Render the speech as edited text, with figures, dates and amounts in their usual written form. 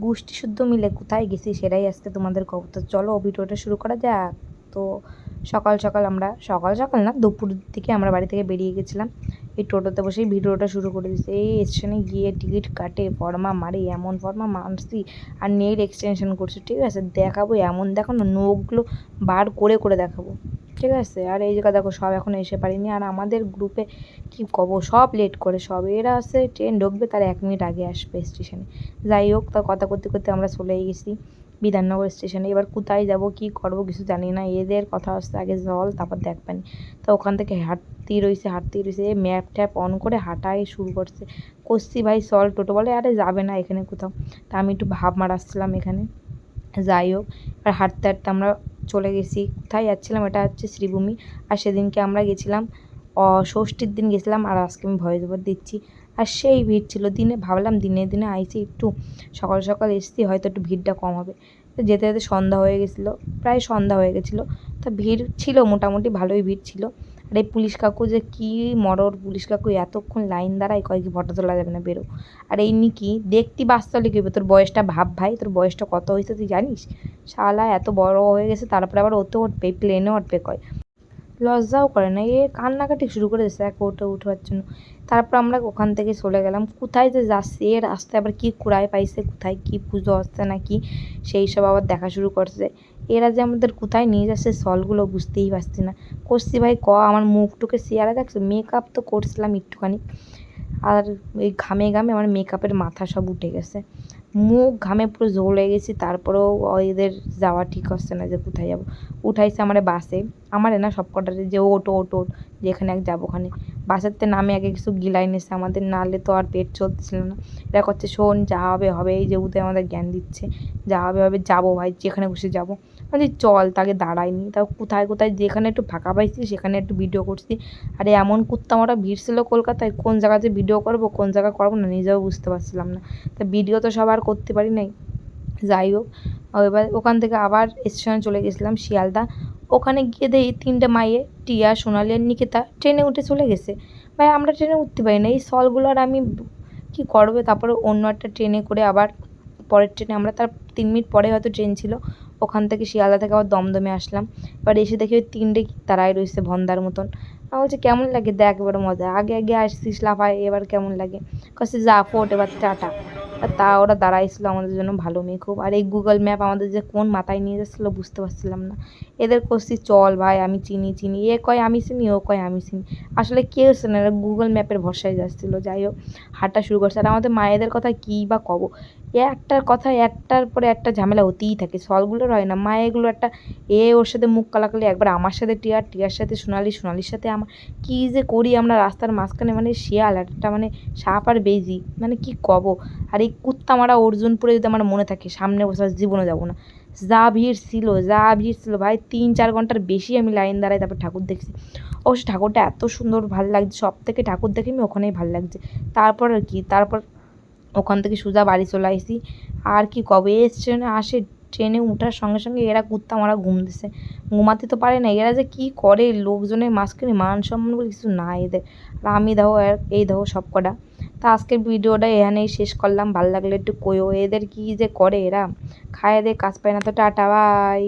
গোষ্ঠী শুদ্ধ মিলে কোথায় গেছি সেটাই আজকে তোমাদের খবর। তো চলো ভিডিওটা শুরু করা যাক। তো সকাল সকাল না দুপুর দিকে আমরা বাড়ি থেকে বেরিয়ে গেছিলাম। এই টোটোতে বসেই ভিডিওটা শুরু করে দিচ্ছি। এই স্টেশনে গিয়ে টিকিট কাটে ফর্মা মারি, এমন ফর্মা মারছি আর নেট এক্সটেনশন করছি, ঠিক আছে, দেখাবো এমন, দেখো না নখগুলো বার করে করে দেখাবো, ঠিক আছে। আর এই জায়গা দেখো সব এখনো এসে পারিনি। আর আমাদের গ্রুপে কি কব, সব লেট করে, সব এরা আসে ট্রেন ঢুকবে তার 1 মিনিট আগে আসবে স্টেশনে। যাই হোক, তা কথা করতে করতে আমরা চলে গেছি বিধাননগর স্টেশনে। এবার কোথায় যাব কি করব কিছু জানি না। এদের কথা হচ্ছে আগে জল তারপর দেখবেন। তো ওখান থেকে হাঁটতেই রয়েছে ম্যাপ ট্যাপ অন করে হাঁটাই শুরু করছি ভাই চল। টোটো বলে আরে যাবে না এখানে কোথাও। তা আমি একটু ভাব মারাচ্ছিলাম এখানে। যাই হোক, এবার হাঁটতে হাঁটতে আমরা চলে গেছি। কোথায় যাচ্ছিলাম, এটা হচ্ছে শ্রীভূমি। আর সেদিনকে আমরা গেছিলাম ষষ্ঠীর দিন গেছিলাম, আর আজকে আমি ভয়েস ওভার দিচ্ছি। আর সেই ভিড় ছিল, দিনে ভাবলাম দিনে দিনে আইছি একটু সকাল সকাল এসছি হয়তো একটু ভিড়টা কম হবে। তো যেতে যেতে সন্ধ্যা হয়ে গেছিলো, প্রায় সন্ধ্যা হয়ে গেছিলো। তা ভিড় ছিল, মোটামুটি ভালোই ভিড় ছিল। আর এই পুলিশ কাকু যে কী মরর, পুলিশ কাকু এতক্ষণ লাইন দাঁড়ায়, কয় কি ফটো তোলা যাবে না, বেরো। আর এই নিকি দেখতে বাস্তলে কইবে, তোর বয়সটা ভাব ভাই, তোর বয়সটা কত হয়েছে তুই জানিস? শালা এত বড় হয়ে গেছে, তারপরে আবার ওতে উঠবে, প্লেনে উঠবে কয়, লজ্জাও করে না। এ কান্নাকাটি শুরু করে দিচ্ছে এক উঠবার জন্য। তারপর আমরা ওখান থেকে চলে গেলাম। কোথায় যে যাচ্ছি, এ রাস্তায় আবার কী কুড়ায় পাইছে, কোথায় কী পুজো হচ্ছে নাকি সেই সব আবার দেখা শুরু করছে। এরা যে আমাদের কোথায় নিয়ে যাচ্ছে সলগুলো বুঝতেই পারছি না। করছি ভাই আমার মুখটুকে চেহারা দেখছো, মেকআপ তো করছিলাম একটুখানি, আর এই ঘামে ঘামে আমার মেকআপের মাথা সব উঠে গেছে, মুখ ঘামে পুরো জ্বলে গেছি। তারপরেও এদের যাওয়া ঠিক হচ্ছে না যে কোথায় যাবো। উঠাইছে আমার বাসে, আমারে না সব কটারে যে ওটো ওটো যেখানে এক যাবো ওখানে। বাসেরতে নামে আগে কিছু গিলাই নিয়েছে আমাদের, নাহলে তো আর পেট চলতেছিল না। এরা করছে শোন যা হবে হবে, এই যে উদয় আমাদের জ্ঞান দিচ্ছে, যা হবে হবে, যাবো ভাই যেখানে বসে যাবো। মানে চল, তাকে দাঁড়ায়নি, তাও কোথায় কোথায় যেখানে একটু ফাঁকা পাইছি সেখানে একটু ভিডিও করছি। আরে এমন কুত্তা মারা ভিড় ছিল কলকাতায়, কোন জায়গাতে ভিডিও করবো কোন জায়গা করবো না নিজেও বুঝতে পারছিলাম না। তা ভিডিও তো সবার করতে পারি নাই। যাই হোক, এবার ওখান থেকে আবার স্টেশনে চলে গেছিলাম শিয়ালদা। ওখানে গিয়ে দেখি 3টে মাইয়ে, টিয়া, সোনালি আর নিকিতা ট্রেনে উঠে চলে গেছে। ভাই আমরা ট্রেনে উঠতে পারি না, এই সলগুলো আর আমি কী করবে। তারপরে অন্য একটা ট্রেনে করে আবার পরের ট্রেনে আমরা, তার 3 মিনিট পরে হয়তো ট্রেন ছিল, ওখান থেকে শিয়ালদা থেকে আবার দমদমে আসলাম। এবার এসে দেখি ওই 3টে দাঁড়ায় রয়েছে ভন্দার মতন। আমি বলছি কেমন লাগে দেখ, এবার মজা, আগে আগে আসছিস লাফায়, এবার কেমন লাগে। কাছে যা ফোট এবার টাটা। তা ওরা দাঁড়াইছিল আমাদের জন্য, ভালো মেয়ে খুব। আর এই গুগল ম্যাপ আমাদের যে কোন মাথায় নিয়ে যাচ্ছিলো বুঝতে পারছিলাম না। এদের করছি চল ভাই আমি চিনি চিনি, এ কয় আমি চিনি, ও কয় আমি চিনি, আসলে কেউ চেনে না, গুগল ম্যাপের ভরসায় যাচ্ছিলো। যাই হোক, হাঁটা শুরু করছে। আর আমাদের মায়েদের কথা কী বা কব, একটার কথা একটার পরে একটা ঝামেলা হতেই থাকে। সলগুলোর হয় না, মায়েগুলো একটা, ওর সাথে মুখ কালাকালি, একবার আমার সাথে টিয়ার, টিয়ার সাথে সোনালি, সোনালির সাথে আমার, কী যে করি আমরা রাস্তার মাঝখানে, মানে শিয়াল একটা, মানে সাপ আর বেজি, মানে কি কব। আর এই কুত্তা মারা অর্জুনপুরে যদি আমার মনে থাকে, সামনে বসে জীবনে যাবো না। যা ভিড় ছিল ভাই, 3-4 ঘন্টার বেশি আমি লাইন দাঁড়াই তারপর ঠাকুর দেখছি। অবশ্য ঠাকুরটা এত সুন্দর ভালো লাগছে, সব থেকে ঠাকুর দেখে আমি ওখানেই ভালো লাগছে। তারপর আর কি, তারপর ওখান থেকে সোজা বাড়ি চলে আসি। আর কি কবে ট্রেনে আসে, ট্রেনে ওঠার সঙ্গে সঙ্গে এরা কুত্তা মারা ঘুম দিছে, ঘুমাতে তো পারে না। এরা যে কী করে লোকজনের মাঝখানে, মান সম্মান বলে কিছু নাই এদের। আর আমি দেখো এই দেখো সব কটা। তা আজকের ভিডিওটা এখানেই শেষ করলাম, ভালো লাগলে একটু কইও, এদের কী যে করে এরা, খায় দেয় কাজ পায় না। তো টাটা বাই।